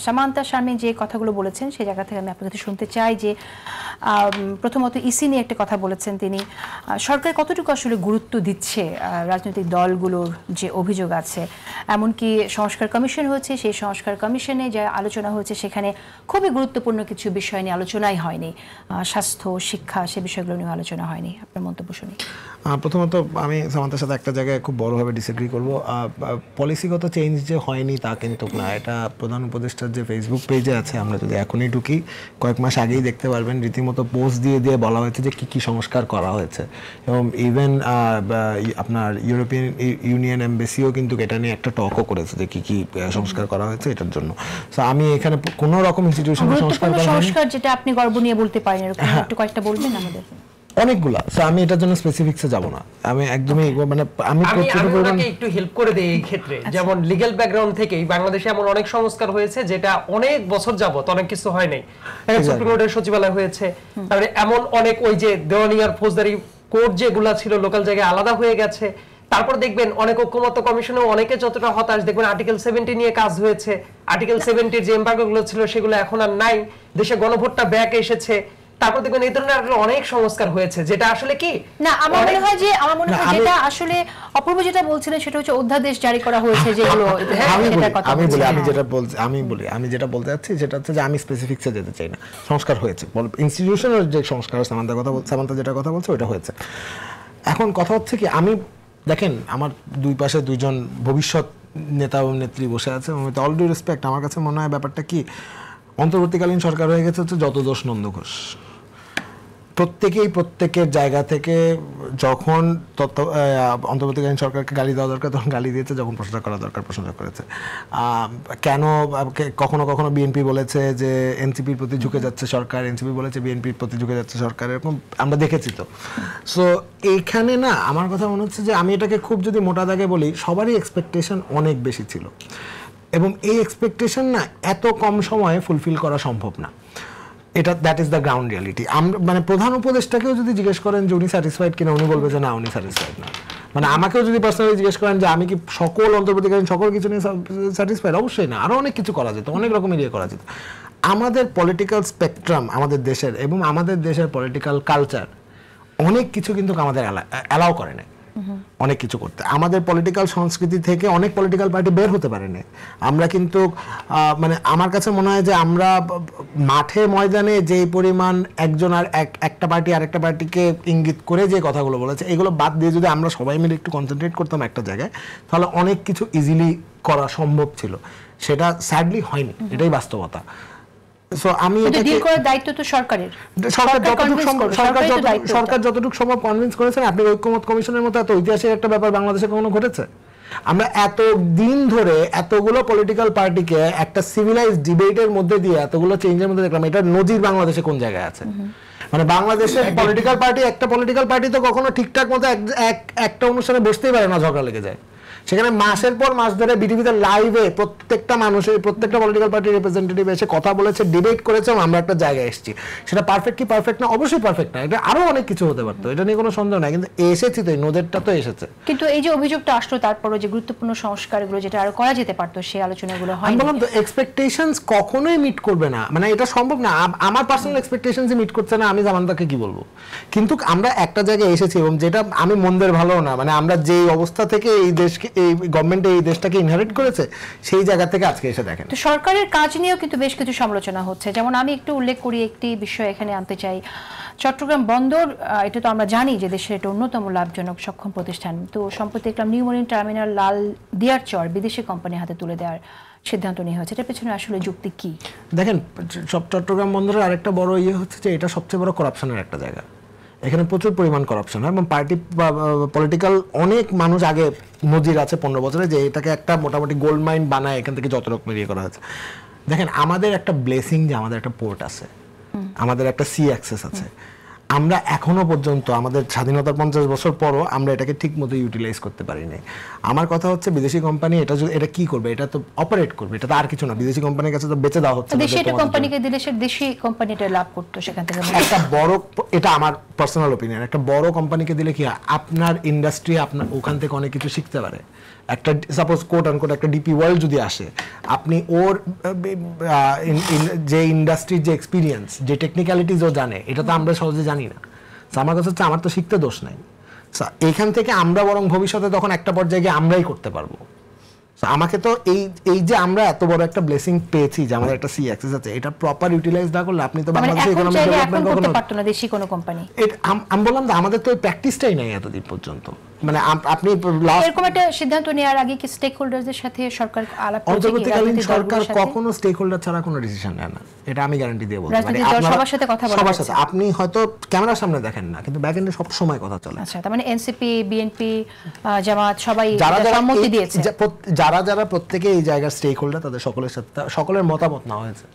সামান্তা শারমিন যে কথাগুলো বলেছেন সেই জায়গা থেকে আমি আপনার কাছে শুনতে চাই যে প্রথমত ইসি নিয়ে একটা কথা বলেছেন তিনি, সরকার কতটুকু আসলে গুরুত্ব দিচ্ছে রাজনৈতিক দলগুলোর যে অভিযোগ আছে, এমনকি সংস্কার কমিশন হয়েছে, সেই সংস্কার কমিশনে যা আলোচনা হয়েছে সেখানে খুবই গুরুত্বপূর্ণ কিছু বিষয় নিয়ে আলোচনাই হয়নি, স্বাস্থ্য, শিক্ষা, সে বিষয়গুলো নিয়ে আলোচনা হয়নি। আপনার মন্তব্য শুনি। প্রথমত আমি সামান্তার সাথে একটা জায়গায় খুব বড়ভাবে ডিসএগ্রি করব। পলিসিগত চেঞ্জ যে হয়নি তা কিন্তু না, এটা প্রধান উপদেষ্টার যে ফেসবুক পেজে আছে, আমরা যদি এখনই ঢুকি কয়েক মাস আগেই দেখতে পারবেন রীতিমতো পোস্ট দিয়ে দিয়ে বলা হয়েছে যে কী কী সংস্কার করা হয়েছে, এবং ইভেন আপনার ইউরোপিয়ান ইউনিয়ন এমবেসিও কিন্তু এটা নিয়ে একটা টকও করেছে যে কী কী সংস্কার করা হয়েছে এটার জন্য। সো আমি এখানে কোনো রকম ইনস্টিটিউশনাল সংস্কার যেটা আপনি গর্ব নিয়ে বলতে পারেন এরকম একটু কয়েকটা বলবেন আমাদের। অনেকগুলা, আমি এটার জন্য স্পেসিফিক্সে যাব না, আমি একদমই মানে আমি একটু হেল্প করে দেই এই ক্ষেত্রে। যেমন লিগ্যাল ব্যাকগ্রাউন্ড থেকেই বাংলাদেশে এমন অনেক সংস্কার হয়েছে যেটা অনেক বছর যাবত অনেক কিছু হয় নাই। সুপ্রিম কোর্টের সচিবালয় হয়েছে, তারপরে এমন অনেক ওই যে দেওয়ানি আর ফৌজদারি কোর্ট যেগুলা ছিল লোকাল জায়গায় আলাদা হয়ে গেছে। তারপর দেখবেন অনেক ঐক্যমত্য কমিশনে অনেকে যতটা হতাশ, দেখবেন আর্টিকেল 70 নিয়ে কাজ হয়েছে, আর্টিকেল 70 যে এমবার্গো গুলো ছিল সেগুলো এখন আর নাই, দেশে গণভোটটা ব্যাক এসেছে। তারপর দেখবেন এই ধরনের অনেক সংস্কার হয়েছে যেটা আসলে কি না, আমার মনে হয় যেটা আসলে অপূর্ব যেটা বলছিলেন সেটা হচ্ছে অধ্যাদেশ জারি করা হয়েছে যেগুলো। আমি যেটা বলতে চাচ্ছি সেটা হচ্ছে যে আমি স্পেসিফিক্সে যেতে চাই না, সংস্কার হয়েছে ইনস্টিটিউশনের যে সংস্কার, সামান্তা যেটা কথা বলছে ওটা হয়েছে। এখন কথা হচ্ছে কি, আমি দেখেন আমার দুই পাশে দুইজন ভবিষ্যৎ নেতা ও নেত্রী বসে আছে, অল ডিউ রেসপেক্ট, আমার কাছে মনে হয় ব্যাপারটা কি, অন্তর্বর্তীকালীন সরকার হয়ে গেছে হচ্ছে যত দোষ নন্দ ঘোষ। প্রত্যেকেই প্রত্যেকের জায়গা থেকে যখন অন্তর্বর্তীকালীন সরকারকে গালি দেওয়া দরকার তখন গালি দিয়েছে, যখন প্রশংসা করা দরকার প্রশংসা করেছে। কেন কখনো কখনো বিএনপি বলেছে যে এনসিপির প্রতি ঝুঁকে যাচ্ছে সরকার, এনসিপি বলেছে বিএনপির প্রতি ঝুঁকে যাচ্ছে সরকার, এরকম আমরা দেখেছি তো। সো এইখানে না আমার কথা মনে হচ্ছে যে আমি এটাকে খুব যদি মোটা দাগে বলি, সবারই এক্সপেকটেশন অনেক বেশি ছিল, এবং এই এক্সপেকটেশন না এত কম সময়ে ফুলফিল করা সম্ভব না। এটা that is the ground reality. মানে প্রধান উপদেষ্টাকেও যদি জিজ্ঞেস করেন যে উনি স্যাটিসফাইড কিনা, উনি বলবে যে না উনি স্যাটিসফাইড না। মানে আমাকেও যদি পার্সোনালি জিজ্ঞেস করেন যে আমি কি সকল অন্তর্বর্তীকালীন সকল কিছু নিয়ে স্যাটিসফাইড, অবশ্যই না, আরও অনেক কিছু করা যেত, অনেক রকমের ইয়ে করা যেত। আমাদের পলিটিক্যাল স্পেকট্রাম আমাদের দেশের এবং আমাদের দেশের পলিটিক্যাল কালচার অনেক কিছু কিন্তু আমাদের অ্যালাউ করে না অনেক কিছু করতে। আমাদের পলিটিক্যাল সংস্কৃতি থেকে অনেক পলিটিক্যাল পার্টি বের হতে পারে না। আমরা কিন্তু মানে আমার কাছে মনে হয় যে আমরা মাঠে ময়দানে যেই পরিমাণ একজন আর একটা পার্টি আরেকটা পার্টিকে ইঙ্গিত করে যে কথাগুলো বলেছে, এগুলো বাদ দিয়ে যদি আমরা সবাই মিলে একটু কনসেন্ট্রেট করতাম একটা জায়গায়, তাহলে অনেক কিছু ইজিলি করা সম্ভব ছিল। সেটা স্যাডলি হয়নি, এটাই বাস্তবতা। সরকার যতটুকু সম্ভব কনভিন্স করেছেন। আপনি ঐক্যমত কমিশনের মতো এত ঐতিহাসিক একটা ব্যাপার বাংলাদেশে কখনো ঘটেছে? আমরা এত দিন ধরে এতগুলো পলিটিক্যাল পার্টিকে একটা সিভিলাইজ ডিবেটের মধ্যে দিয়ে এতগুলো চেঞ্জের মধ্যে দেখলাম, এটা নজির বাংলাদেশে কোন জায়গায় আছে? মানে বাংলাদেশের পলিটিক্যাল পার্টি, একটা পলিটিক্যাল পার্টি তো কখনো ঠিকঠাক মতো একটা অনুষ্ঠানে বসতেই পারে না, ঝগড়া লেগে যায়। সেখানে মাসের পর মাস ধরে বিটিভিতে লাইভে প্রত্যেকটা মানুষের, প্রত্যেকটা পলিটিক্যাল পার্টির রিপ্রেজেন্টেটিভ এসে কথা বলেছে, ডিবেট করেছে, আমরা একটা জায়গায় এসেছি। সেটা পারফেক্ট কি পারফেক্ট না? অবশ্যই পারফেক্ট না, এটা আরো অনেক কিছু হতে পারতো, এটা নিয়ে কোনো সন্দেহ নাই, কিন্তু এসেছি তো, নজরটা তো এসেছে। কিন্তু এই যে অভিযোগটা আসলো তারপরও যে গুরুত্বপূর্ণ সংস্কারগুলো যেটা আরো করা যেতে পারতো সেই আলোচনাগুলো হয়নি। আমি বললাম তো এক্সপেকটেশনস কখনোই মিট করবে না, মানে এটা সম্ভব না। আমার পার্সোনাল এক্সপেকটেশনসই মিট করছে না, আমি জামানদাকে কি বলবো? কিন্তু আমরা একটা জায়গায় এসেছি, এবং যেটা আমি মন্দের ভালো না, মানে আমরা যেই অবস্থা থেকে এই দেশকে, এই গভর্নমেন্ট এই দেশটাকে ইনহেরিট করেছে, সেই জায়গা থেকে আজকে এসে দেখেন। তো সরকারের কাজ নিয়েও কিন্তু বেশ কিছু সমালোচনা হচ্ছে। যেমন আমি একটু উল্লেখ করি, একটি বিষয় এখানে আনতে চাই, চট্টগ্রাম বন্দর, এটা তো আমরা জানি যে দেশের একটা অন্যতম লাভজনক সক্ষম প্রতিষ্ঠান। তো সম্প্রতি দেখলাম নিউ মরিন টার্মিনাল লাল দিয়ার চর বিদেশি কোম্পানির হাতে তুলে দেওয়ার সিদ্ধান্ত নেওয়া হয়েছে। এটার পেছনে আসলে যুক্তি কি? দেখেন, চট্টগ্রাম বন্দরের আরেকটা বড় ইয়ে হচ্ছে যে এটা সবচেয়ে বড় করাপশনের একটা জায়গা। এখানে প্রচুর পরিমাণ করাপশন হয়, এবং পার্টি পলিটিক্যাল অনেক মানুষ আগে নজির আছে 15 বছরে যে এটাকে একটা মোটামুটি গোল্ড মাইন বানায়, এখান থেকে যত রকমের ইয়ে করা হয়েছে। দেখেন, আমাদের একটা ব্লেসিং যে আমাদের একটা পোর্ট আছে, আমাদের একটা সি অ্যাক্সেস আছে। আমরা এখনো পর্যন্ত আমাদের স্বাধীনতার 50 বছর পরও আমরা এটাকে ঠিক মতো ইউটিলাইজ করতে পারি নাই। আমার কথা হচ্ছে বিদেশি কোম্পানি এটা কি করবে? এটা তো অপারেট করবে, এটা তো আর কিছু না। বিদেশি কোম্পানির কাছে তো বেচে দেওয়া হচ্ছে। দেশি কোম্পানিকে দিলে সে দেশি কোম্পানিটা লাভ করতো সেখান থেকে। একটা বড়, এটা আমার পার্সোনাল ওপিনিয়ন, একটা বড় কোম্পানিকে দিলে কি আপনার ইন্ডাস্ট্রি আপনার ওখান থেকে অনেক কিছু শিখতে পারে। একটা সাপোজ কোট আনকোট একটা ডিপি ওয়ার্ল্ড যদি আসে, আপনি ওর যে ইন্ডাস্ট্রির যে এক্সপিরিয়েন্স, যে টেকনিক্যালিটিস ও জানে, এটা তো আমরা সহজে জানি না। আমার কাছে হচ্ছে আমার তো শিখতে দোষ নাই, এইখান থেকে আমরা বরং ভবিষ্যতে তখন একটা পর্যায়ে গিয়ে আমরাই করতে পারবো। আমাকে তো এই যে আমরা এত বড় একটা ব্লেসিং পেয়েছি যে আমাদের একটা সি অ্যাক্সেস আছে, এটা প্রপার ইউটিলাইজ না করলে আপনি তো বাংলাদেশে ইকোনমিক ডেভেলপমেন্ট করতে পারতো না দেশি কোনো কোম্পানি। আমি বললাম যে আমাদের তো এই প্র্যাকটিসটাই নাই এতদিন পর্যন্ত। মানে আপনি এরকম একটা সিদ্ধান্ত নেওয়ার আগে কি স্টেক হোল্ডারদের সাথে সরকার আলাপ করেছে? অন্তর্বর্তীকালীন সরকার কখনো স্টেক হোল্ডার ছাড়া কোনো ডিসিশন নেয় না, এটা আমি গ্যারান্টি দিয়ে বলতে পারি। সবার সাথে কথা বলা, সবার সাথে। আপনি হয়তো ক্যামেরার সামনে দেখেন না, কিন্তু ব্যাক এন্ডে সব সময় কথা চলে। আচ্ছা, তার মানে এনসিপি, বিএনপি, জামাত সবাই সম্মতি দিয়েছে। যারা প্রত্যেকে এই জায়গার স্টেক হোল্ডার, তাদের সকলের সাথে সকলের মতামত নেওয়া হয়েছে।